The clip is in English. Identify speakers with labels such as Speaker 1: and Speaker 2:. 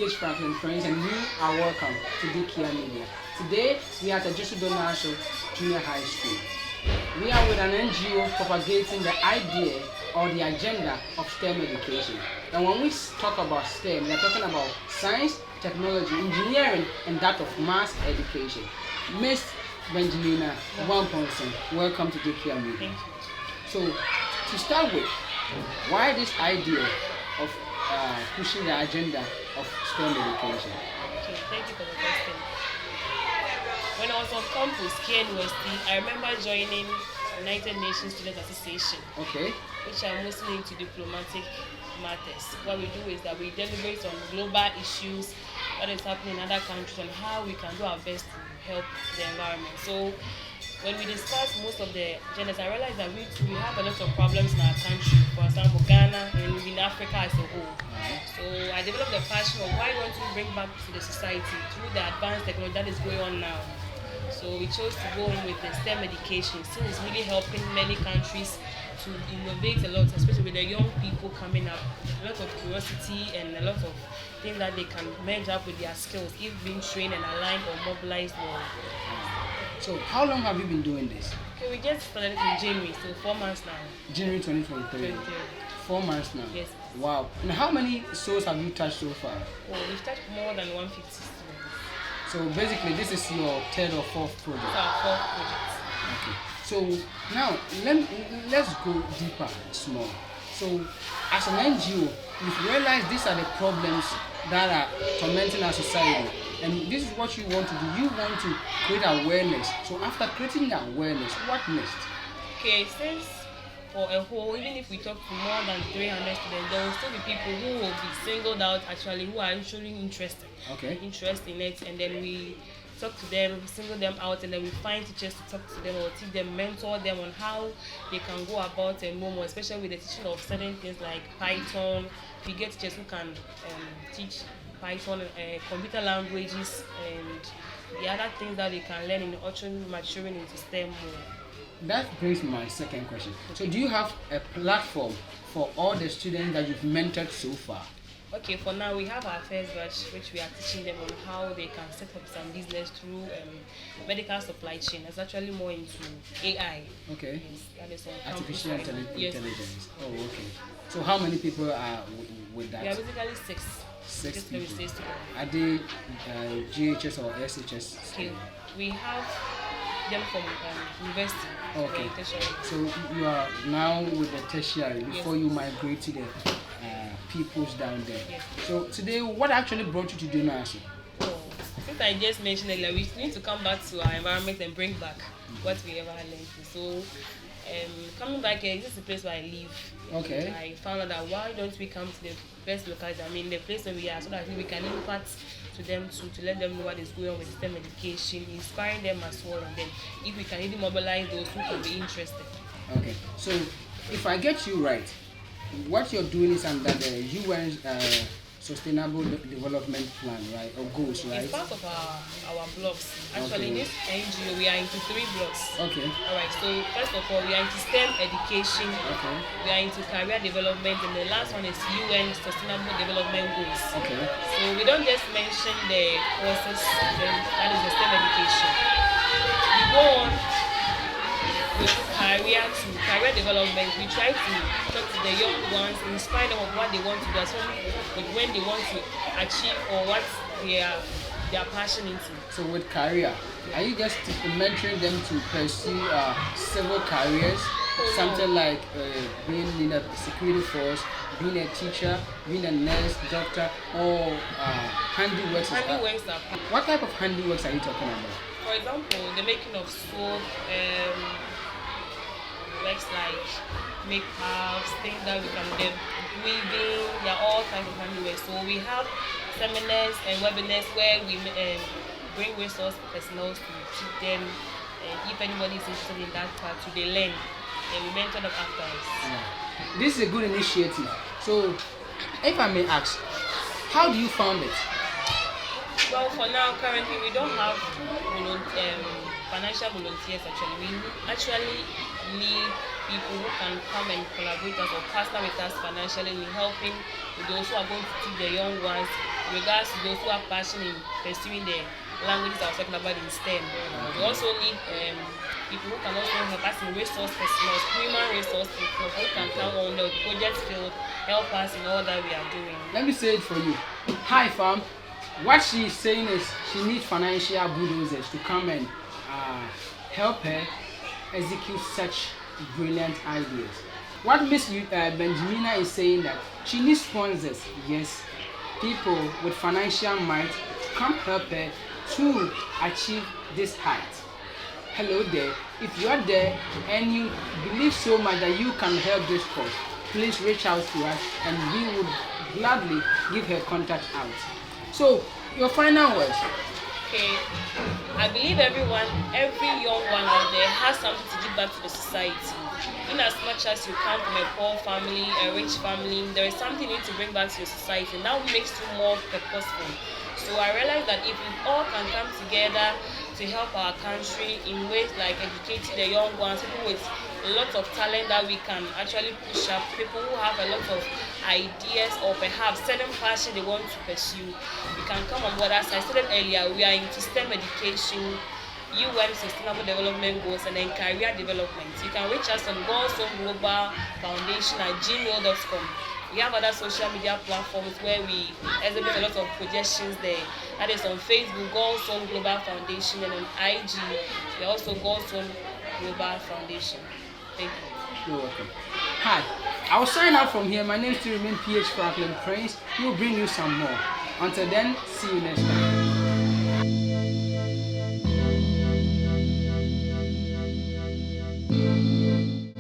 Speaker 1: T.H. Franklin Prince, and you are welcome to DKR Media. Today, we are at Jesu Donasho Junior High School. We are with an NGO propagating the idea or the agenda of STEM education. And when we talk about STEM, we are talking about science, technology, engineering, and that of mass education. Miss Benjalina Wamponson, welcome to DKR Media.
Speaker 2: Thank you.
Speaker 1: So, to start with, why this idea of pushing the agenda of STEM education?
Speaker 2: Okay, thank you for the question. When I was on campus, Kia University, I remember joining United Nations Student Association,
Speaker 1: Okay.
Speaker 2: which are mostly into diplomatic matters. What we do is that we deliberate on global issues, what is happening in other countries, and how we can do our best to help the environment. So when we discuss most of the agendas, I realized that we have a lot of problems in our country, for example, Ghana and in Africa as a whole. So I developed a passion of why don't we bring back to the society through the advanced technology that is going on now. So we chose to go in with the STEM education since it's really helping many countries to innovate a lot, especially with the young people coming up. A lot of curiosity and a lot of things that they can merge up with their skills if being trained and aligned or mobilized well.
Speaker 1: So, how long have you been doing this?
Speaker 2: Okay, we just started in January, so 4 months now.
Speaker 1: January 2023.
Speaker 2: 2023.
Speaker 1: 4 months now.
Speaker 2: Yes.
Speaker 1: Wow. And how many souls have you touched so far?
Speaker 2: Well, we've touched more than 150 students.
Speaker 1: So basically, this is your third or fourth
Speaker 2: It's
Speaker 1: project.
Speaker 2: our fourth project.
Speaker 1: Okay. So now let's go deeper small. So as an NGO, you've realized these are the problems that are tormenting our society, and this is what you want to do. You want to create awareness. So after creating the awareness, what next?
Speaker 2: Okay, since for a whole, even if we talk to more than 300 students, there will still be people who will be singled out actually, who are actually interested in it, and then we talk to them, single them out, and then we find teachers to talk to them or teach them, mentor them on how they can go about and know more, especially with the teaching of certain things like Python. We get teachers who can teach Python, computer languages, and the other things that they can learn in maturing into STEM more.
Speaker 1: That brings me my second question. So do you have a platform for all the students that you've mentored so far?
Speaker 2: Okay, for now we have our first batch, which we are teaching them on how they can set up some business through medical supply chain. It's actually more into AI.
Speaker 1: Okay.
Speaker 2: Yes, that is on
Speaker 1: Artificial
Speaker 2: campus right now. Yes.
Speaker 1: intelligence. Oh, okay. So how many people are with that?
Speaker 2: We are basically six.
Speaker 1: Six
Speaker 2: Just let me
Speaker 1: people.
Speaker 2: say together.
Speaker 1: Are they GHS or SHS?
Speaker 2: Okay, we have them from university.
Speaker 1: Okay.
Speaker 2: Tertiary.
Speaker 1: So you are now with the tertiary before
Speaker 2: Yes.
Speaker 1: you migrate to the peoples down there.
Speaker 2: Yes.
Speaker 1: So today, what actually brought you to Donasho?
Speaker 2: Oh, since I just mentioned earlier, we need to come back to our environment and bring back what we ever learned. So, coming back here, this is the place where I live.
Speaker 1: Okay.
Speaker 2: I found out that why don't we come to the best locality, the place where we are, so that we can impact to them to let them know what is going on with STEM education, inspiring them as well, and then if we can even mobilize those who can be interested.
Speaker 1: Okay. So if I get you right, what you're doing is under the UN Sustainable Development Plan, right, or goals, right?
Speaker 2: It's part of our blocks. Actually,
Speaker 1: Okay.
Speaker 2: in this NGO, we are into 3 blocks.
Speaker 1: Okay.
Speaker 2: Alright, so first of all, we are into STEM education,
Speaker 1: Okay.
Speaker 2: we are into career development, and the last one is UN Sustainable Development Goals.
Speaker 1: Okay.
Speaker 2: So we don't just mention the courses, then that is the STEM education. We go on with career development. We try to talk to the young ones, inspire them of what they want to do, with when they want to achieve or what they are passionate into.
Speaker 1: So with career, are you just mentoring them to pursue civil careers, something like being in a security force, being a teacher, being a nurse, doctor, or handiworks?
Speaker 2: Handiworks are
Speaker 1: What type of handiworks are you talking about?
Speaker 2: for example, the making of soap, works like makeups, things that we can do, weaving, there are all kinds of handiwork. So we have seminars and webinars where we bring resource personnel to teach them, and if anybody is interested in that part, they learn, and we mentor them afterwards.
Speaker 1: This is a good initiative. So, if I may ask, how do you found it?
Speaker 2: Well, for now, currently, we don't have financial volunteers actually. We actually need people who can come and collaborate us or partner with us financially in helping with those who are going to teach the young ones regards to those who are passionate in pursuing the languages I was talking about in STEM. We also need people who can also help us in resource personnel, human resource people who can come on the project field, help us in all that we are doing.
Speaker 1: Let me say it for you. Hi, fam. What she's saying is she needs financial bulldozers to come and help her execute such brilliant ideas. What Miss Benjamina is saying that she needs sponsors, yes, people with financial might to come help her to achieve this height. Hello there. If you are there and you believe so much that you can help this cause, please reach out to us and we would gladly give her contact out. So, your final words.
Speaker 2: Okay, I believe every young one out there has something to give back to the society. In as much as you come from a poor family, a rich family, there is something you need to bring back to your society, and that makes you more purposeful. So I realize that if we all can come together to help our country in ways like educating the young ones, people with a lot of talent that we can actually push up, people who have a lot of ideas or perhaps certain passion they want to pursue, we can come on board. As I said earlier, we are into STEM education, UN Sustainable Development Goals, and then career development. You can reach us on Goalzone Global Foundation at gmail.com. We have other social media platforms where we exhibit a lot of projections there. That is on Facebook, Goalzone Global Foundation, and on IG, we are also Goalzone Global Foundation. Thank you.
Speaker 1: You're welcome. Hi, I will sign out from here. My name still remains PH Franklin Prince. We will bring you some more. Until then, see you next time.